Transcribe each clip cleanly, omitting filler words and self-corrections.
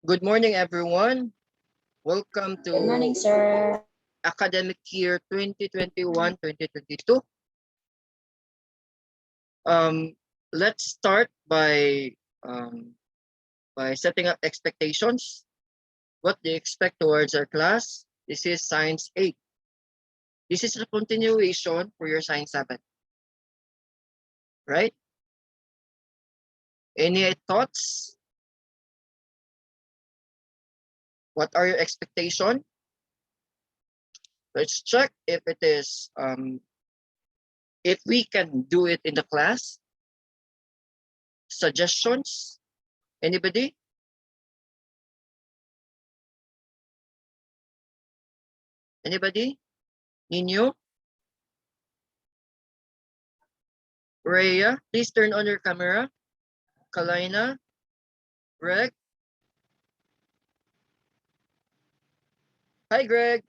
Good morning, everyone. Welcome Good morning, to sir. academic year 2021-2022. Um, let's start um, by setting up expectations. What do you expect towards our class? This is Science 8. This is a continuation for your Science 7, right? Any thoughts? What are your expectations? Let's check if we can do it in the class. Suggestions? Anybody? Anybody? Nino? Rhea, please turn on your camera. Kalina, Greg. Hi, Greg.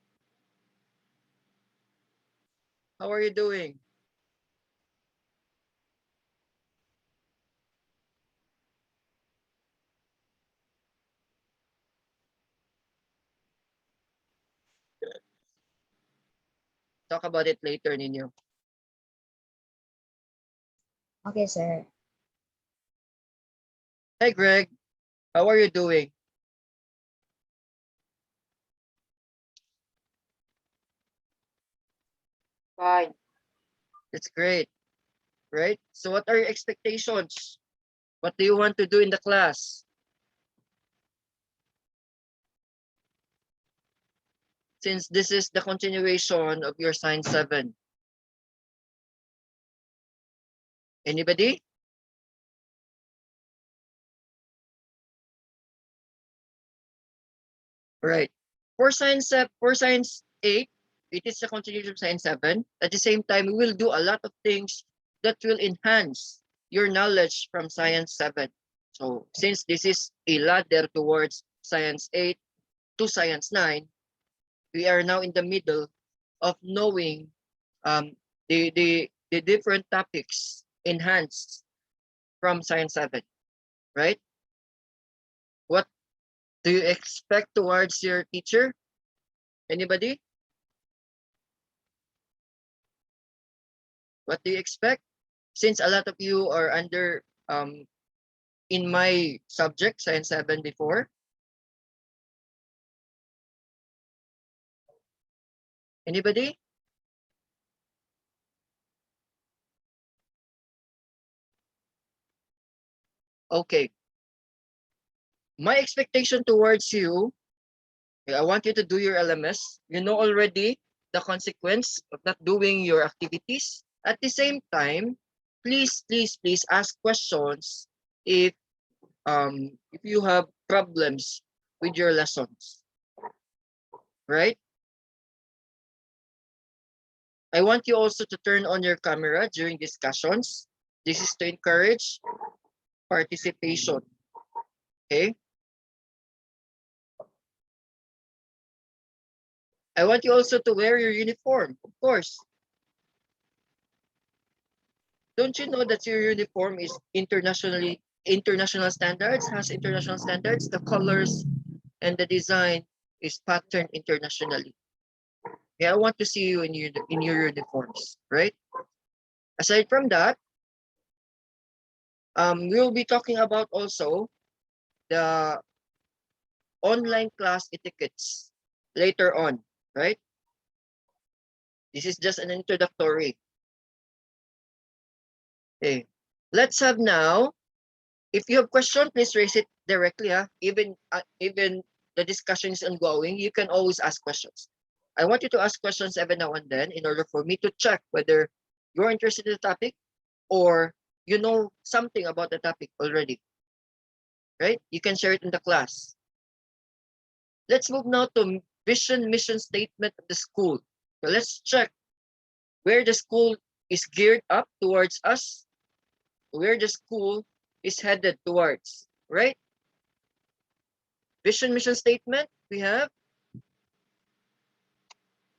How are you doing? Talk about it later, Nino. Okay, sir. Hi, Greg. How are you doing? Fine. It's great, right? So what are your expectations? What do you want to do in the class? Since this is the continuation of your Science 7. Anybody? Right. For Science 8, it is a continuation of Science 7. At the same time, we will do a lot of things that will enhance your knowledge from Science 7. So since this is a ladder towards Science 8 to Science 9, we are now in the middle of knowing um, the different topics enhanced from Science 7, right? What do you expect towards your teacher? Anybody? What do you expect? Since a lot of you are under in my subject, Science 7 before. Anybody? Okay. My expectation towards you, I want you to do your LMS. You know already the consequence of not doing your activities. At the same time, please ask questions if you have problems with your lessons, right? I want you also to turn on your camera during discussions. This is to encourage participation, okay? I want you also to wear your uniform, of course. Don't you know that your uniform is international standards, has international standards? The colors and the design is patterned internationally. Yeah, I want to see you in your uniforms, right? Aside from that, we'll be talking about also the online class etiquettes later on, right? This is just an introductory. Okay. Let's have now, if you have question, please raise it directly. Even the discussion is ongoing, you can always ask questions. I want you to ask questions every now and then in order for me to check whether you're interested in the topic or you know something about the topic already, right? You can share it in the class. Let's move now to vision, mission statement of the school. So let's check where the school is geared up towards us, where the school is headed towards, right? Vision, mission statement, we have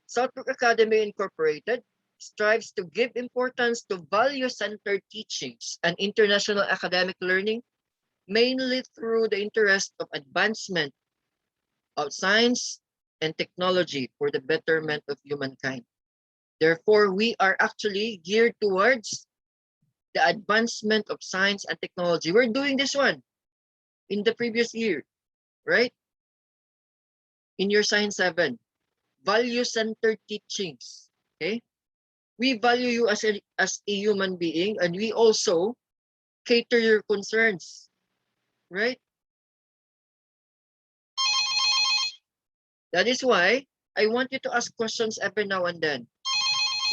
Southbrook Academy Incorporated strives to give importance to value-centered teachings and international academic learning mainly through the interest of advancement of science and technology for the betterment of humankind. Therefore, we are actually geared towards the advancement of science and technology. We're doing this one in the previous year, right? In your Science 7, value-centered teachings, okay? We value you as a human being, and we also cater your concerns, right? That is why I want you to ask questions every now and then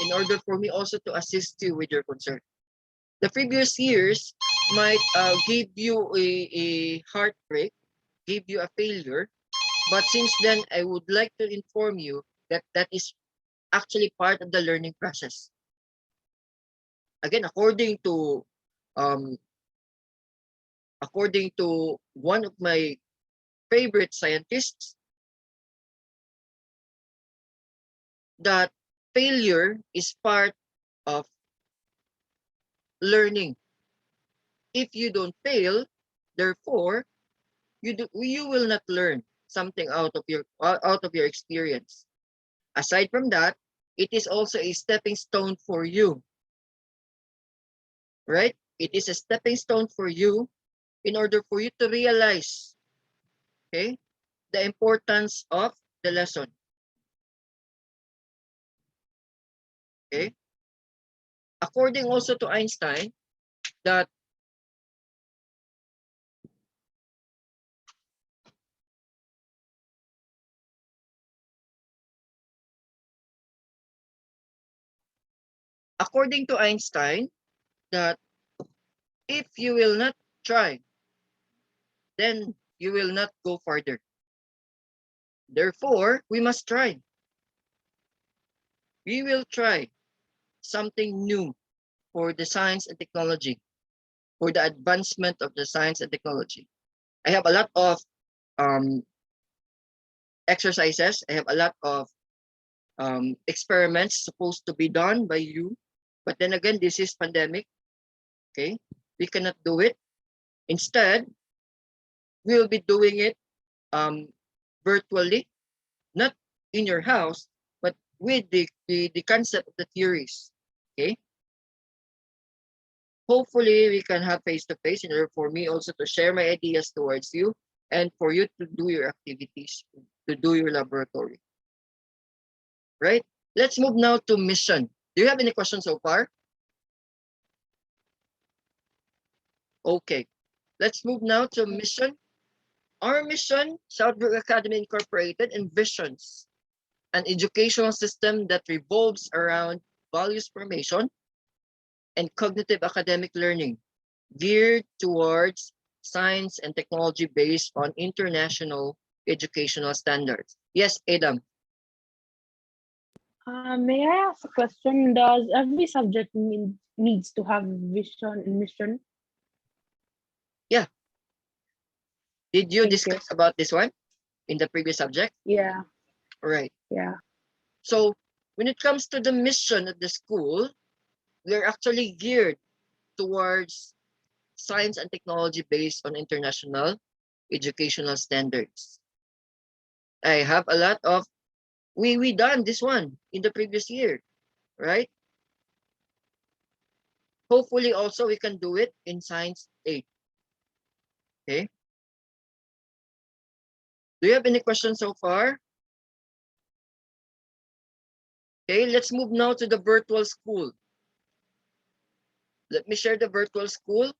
in order for me also to assist you with your concern. The previous years might give you a heartbreak, give you a failure, but since then, I would like to inform you that that is actually part of the learning process. Again, um, according to one of my favorite scientists, that failure is part of learning. If you don't fail, therefore, you will not learn something out of your experience. Aside from that, it is also a stepping stone for you, right? It is a stepping stone for you in order for you to realize, okay, the importance of the lesson. Okay. According also to Einstein, that according to Einstein, that if you will not try, then you will not go farther. Therefore, we must try. We will try something new for the science and technology, for the advancement of the science and technology. I have a lot of um, exercises. I have a lot of experiments supposed to be done by you. But then again, this is pandemic. Okay, we cannot do it. Instead, we'll be doing it virtually, not in your house, but with the concept of the theories. Okay. Hopefully, we can have face-to-face in order for me also to share my ideas towards you and for you to do your activities, to do your laboratory. Right? Let's move now to mission. Do you have any questions so far? Okay. Let's move now to mission. Our mission, Southbrook Academy Incorporated, envisions an educational system that revolves around values formation and cognitive academic learning, geared towards science and technology based on international educational standards. Yes, Adam. May I ask a question? Does every subject needs to have vision and mission? Yeah. Did you Thank discuss about this one in the previous subject? Yeah, All right. yeah. So when it comes to the mission of the school, we're actually geared towards science and technology based on international educational standards. I have a lot of we done this one in the previous year, right? Hopefully also we can do it in science 8. Okay. Do you have any questions so far? Okay, let's move now to the virtual school. Let me share the virtual school.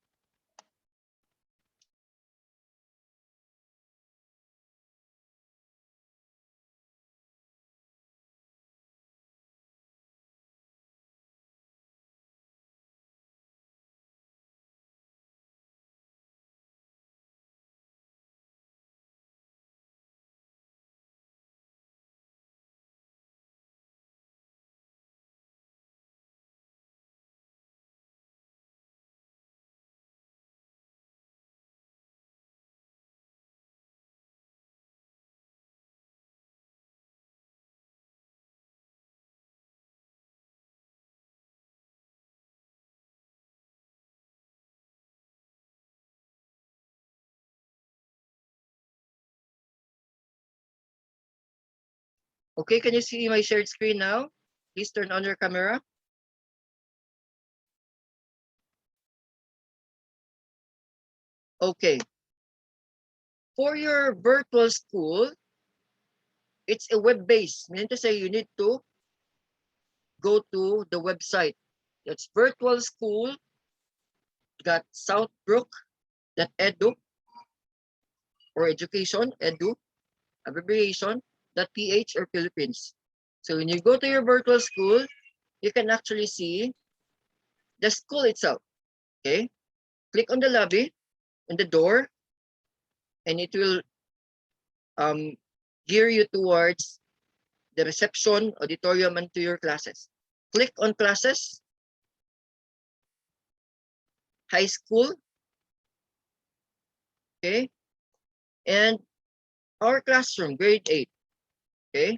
Okay, can you see my shared screen now? Please turn on your camera. Okay. For your virtual school, it's a web-based, meaning to say you need to go to the website. That's virtualschool.southbrook.edu or education, edu, abbreviation, .ph or Philippines. So when you go to your virtual school, you can actually see the school itself. Okay, click on the lobby, on the door, and it will gear you towards the reception, auditorium, and to your classes. Click on classes, high school, okay, and our classroom, grade 8, okay.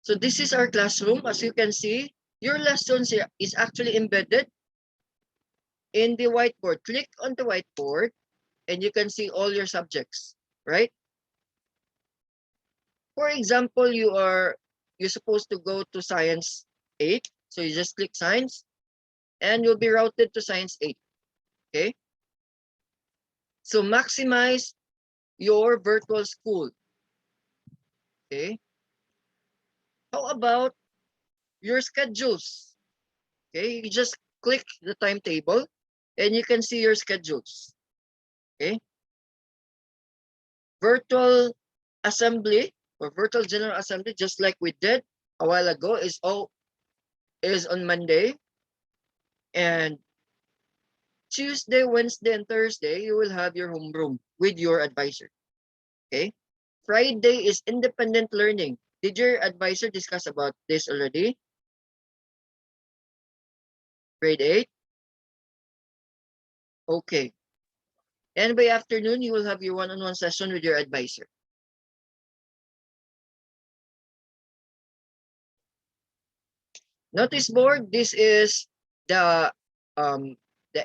So this is our classroom. As you can see, your lessons here is actually embedded in the whiteboard. Click on the whiteboard and you can see all your subjects, right? For example, you're supposed to go to Science 8. So you just click Science and you'll be routed to Science 8. Okay. So maximize your virtual school. Okay. How about your schedules? Okay, you just click the timetable and you can see your schedules. Okay. Virtual assembly or virtual general assembly, just like we did a while ago, is on Monday. And Tuesday, Wednesday, and Thursday, you will have your homeroom with your advisor. Okay. Friday is independent learning. Did your advisor discuss about this already? Grade 8? Okay. And by afternoon, you will have your one-on-one session with your advisor. Notice board, this is the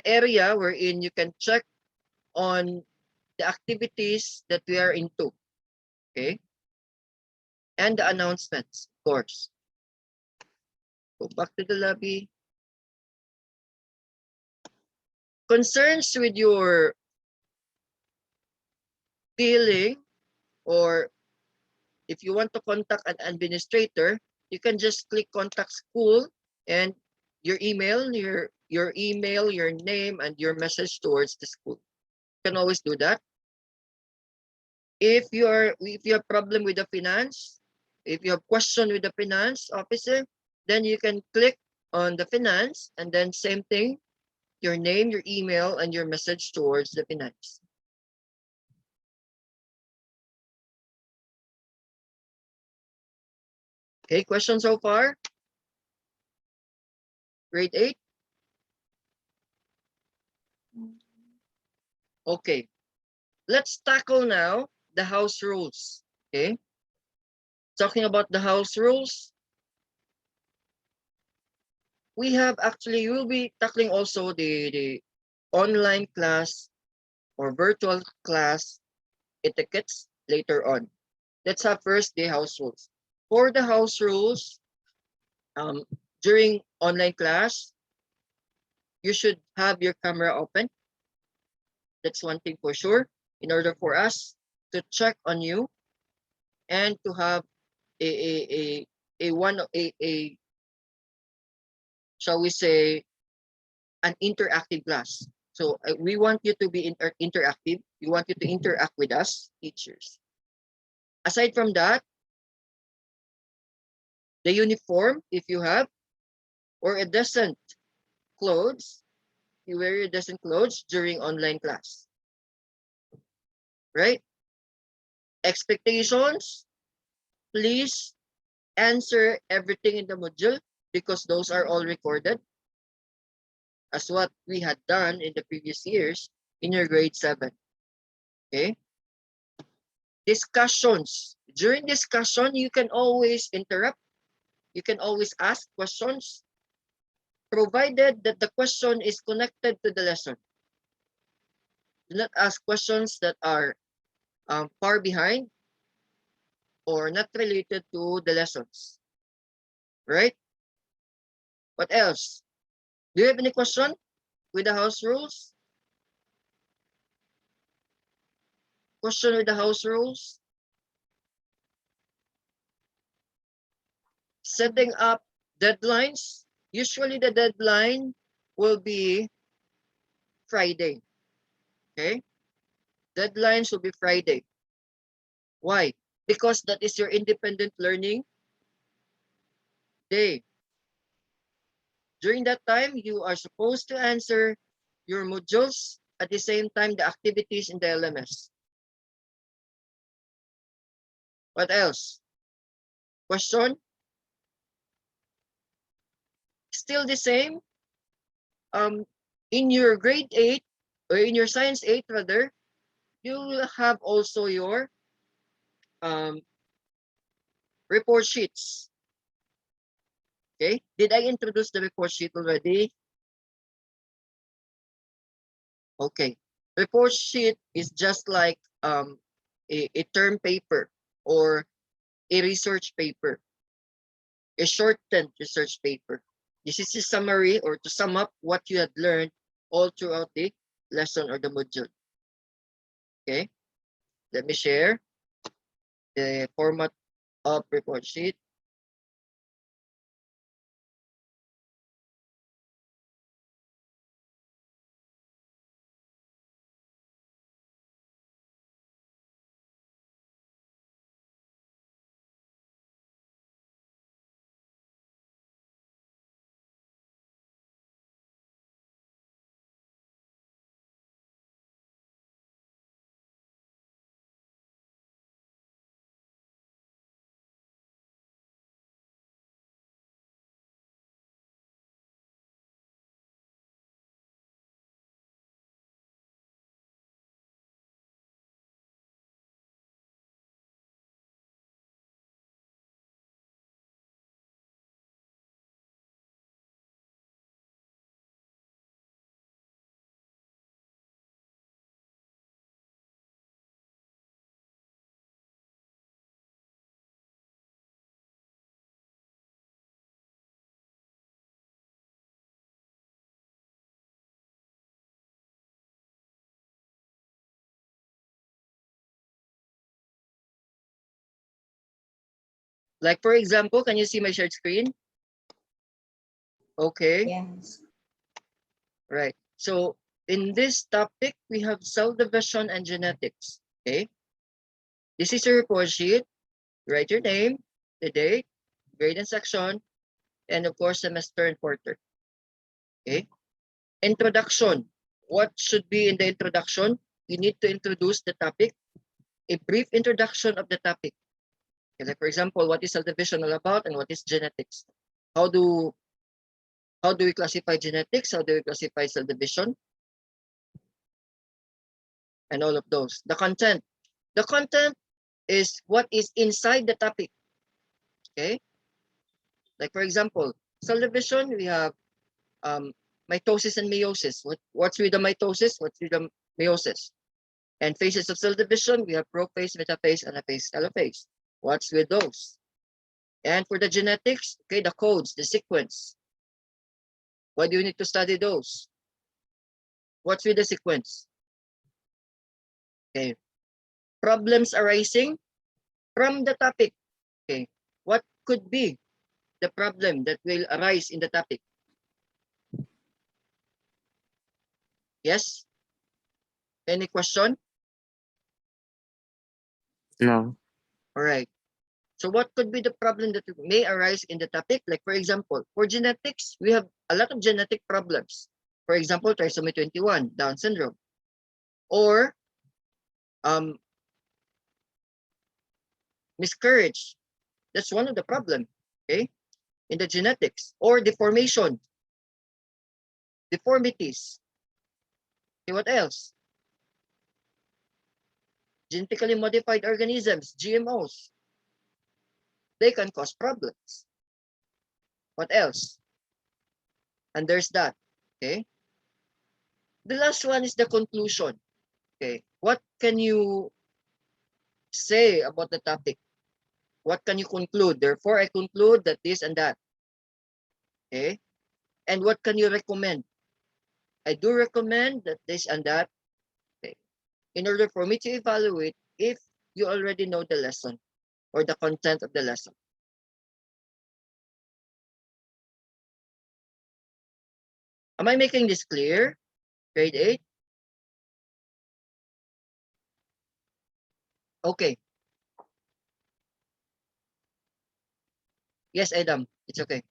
area wherein you can check on the activities that we are into. Okay. And the announcements, of course. Go back to the lobby. Concerns with your billing, or if you want to contact an administrator, you can just click contact school and your email, your name, and your message towards the school. You can always do that. If you have problem with the finance, if you have question with the finance officer, then you can click on the finance and then same thing, your name, your email, and your message towards the finance. Okay, question so far? Grade 8? Okay, let's tackle now the house rules. Okay, talking about the house rules, we will be tackling also the online class or virtual class etiquettes later on. Let's have first the house rules. For the house rules, during online class, you should have your camera open. That's one thing for sure, in order for us to check on you and to have a shall we say, an interactive class. So we want you to be interactive. We want you to interact with us, teachers. Aside from that, the uniform, if you have, or a decent clothes, you wear your decent clothes during online class. Right? Expectations, please answer everything in the module because those are all recorded as what we had done in the previous years in your grade 7. Okay? Discussions. During discussion, you can always interrupt. You can always ask questions, provided that the question is connected to the lesson. Do not ask questions that are far behind or not related to the lessons. Right? What else? Do you have any question with the house rules? Question with the house rules? Setting up deadlines. Usually the deadline will be Friday. Okay? Deadlines will be Friday. Why? Because that is your independent learning day. During that time, you are supposed to answer your modules at the same time the activities in the LMS. What else? Question? Still the same. In your grade 8 or in your science 8 rather, you will have also your report sheets. Okay, did I introduce the report sheet already? Okay, report sheet is just like a term paper or a research paper, a shortened research paper. This is a summary or to sum up what you had learned all throughout the lesson or the module. Okay, let me share the format of report sheet. Like for example, can you see my shared screen? Okay, Yes. right. So in this topic, we have cell division and genetics. Okay, this is your report sheet. Write your name, the date, grade and section, and of course semester and quarter. Okay, introduction. What should be in the introduction? You need to introduce the topic, a brief introduction of the topic. Okay, like for example, what is cell division all about and what is genetics? How do we classify genetics? How do we classify cell division? And all of those. The content. The content is what is inside the topic. Okay. Like for example, cell division, we have mitosis and meiosis. What's with the mitosis? What's with the meiosis? And phases of cell division, we have prophase, metaphase, anaphase, telophase. What's with those? And for the genetics, okay, the codes, the sequence. Why do you need to study those? What's with the sequence? Okay. Problems arising from the topic. Okay. What could be the problem that will arise in the topic? Yes? Any question? No. All right. So what could be the problem that may arise in the topic? Like for example, for genetics, we have a lot of genetic problems. For example, trisomy 21, Down syndrome. Or miscarriage. That's one of the problem, okay, in the genetics. Or deformation, deformities. Okay, what else? Genetically modified organisms, GMOs. They can cause problems. What else? And there's that, okay? The last one is the conclusion, okay? What can you say about the topic? What can you conclude? Therefore, I conclude that this and that. Okay. And what can you recommend? I do recommend that this and that. Okay. In order for me to evaluate if you already know the lesson or the content of the lesson. Am I making this clear? Grade 8? Okay. Yes, Adam, it's okay.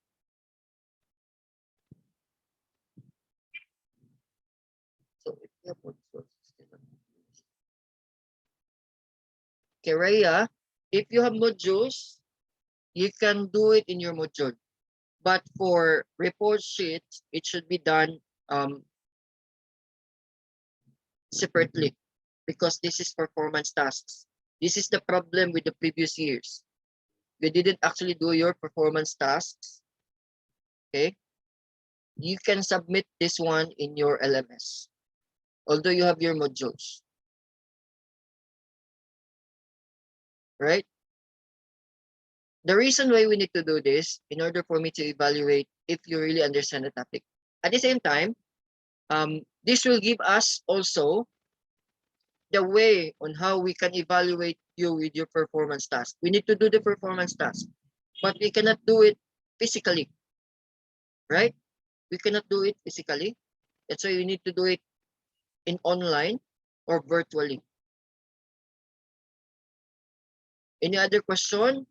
So if you have more sources, okay, Rhea, if you have modules, you can do it in your module. But for report sheets, it should be done separately because this is performance tasks. This is the problem with the previous years. You didn't actually do your performance tasks. Okay. You can submit this one in your LMS, although you have your modules. Right? The reason why we need to do this, in order for me to evaluate if you really understand the topic. At the same time, this will give us also the way on how we can evaluate you with your performance task. We need to do the performance task, but we cannot do it physically, right? We cannot do it physically. That's why we need to do it in online or virtually. Any other question?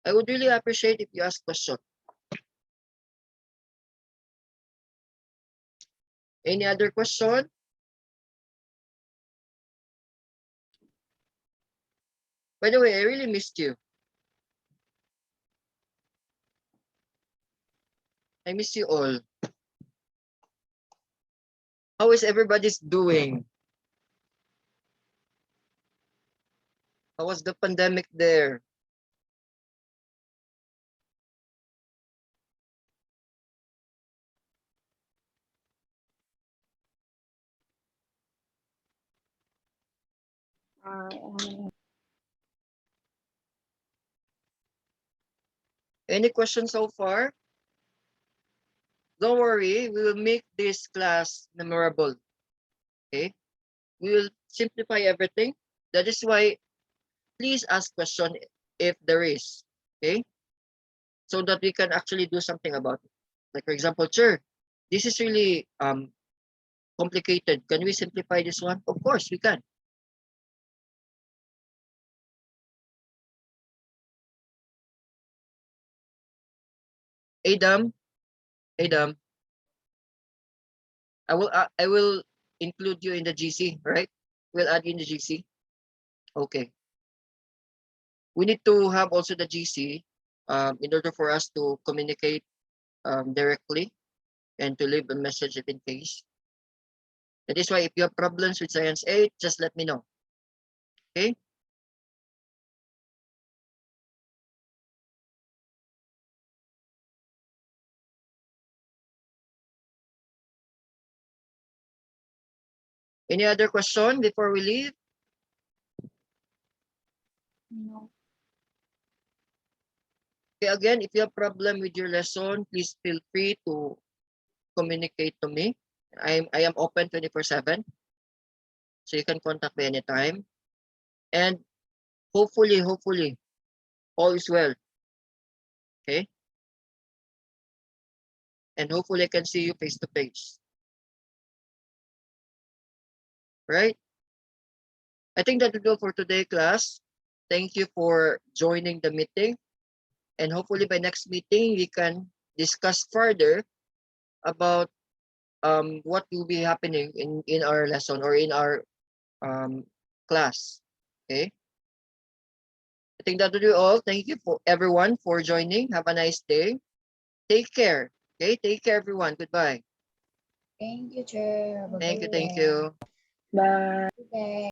I would really appreciate if you ask question. Any other question? By the way, I really missed you. I miss you all. How is everybody's doing? How was the pandemic there? Any questions so far? Don't worry, we will make this class memorable. Okay? We will simplify everything. That is why please ask question if there is. Okay? So that we can actually do something about it. Like for example, sir, this is really complicated. Can we simplify this one? Of course we can. Adam, Adam, I will include you in the GC, right? We'll add you in the GC. Okay. We need to have also the GC in order for us to communicate directly and to leave a message if in case. That is why if you have problems with Science 8, just let me know. Okay? Any other question before we leave? No. Okay, again, if you have problem with your lesson, please feel free to communicate to me. I am open 24/7. So you can contact me anytime. And hopefully, all is well. Okay? And hopefully I can see you face to face. Right? I think that will do for today, class. Thank you for joining the meeting. And hopefully by next meeting, we can discuss further about what will be happening in our lesson or in our class. Okay. I think that will do all. Thank you for everyone for joining. Have a nice day. Take care. Okay. Take care, everyone. Goodbye. Thank you, Chair. Have a Thank you. good Thank day. you. Bye. Good day.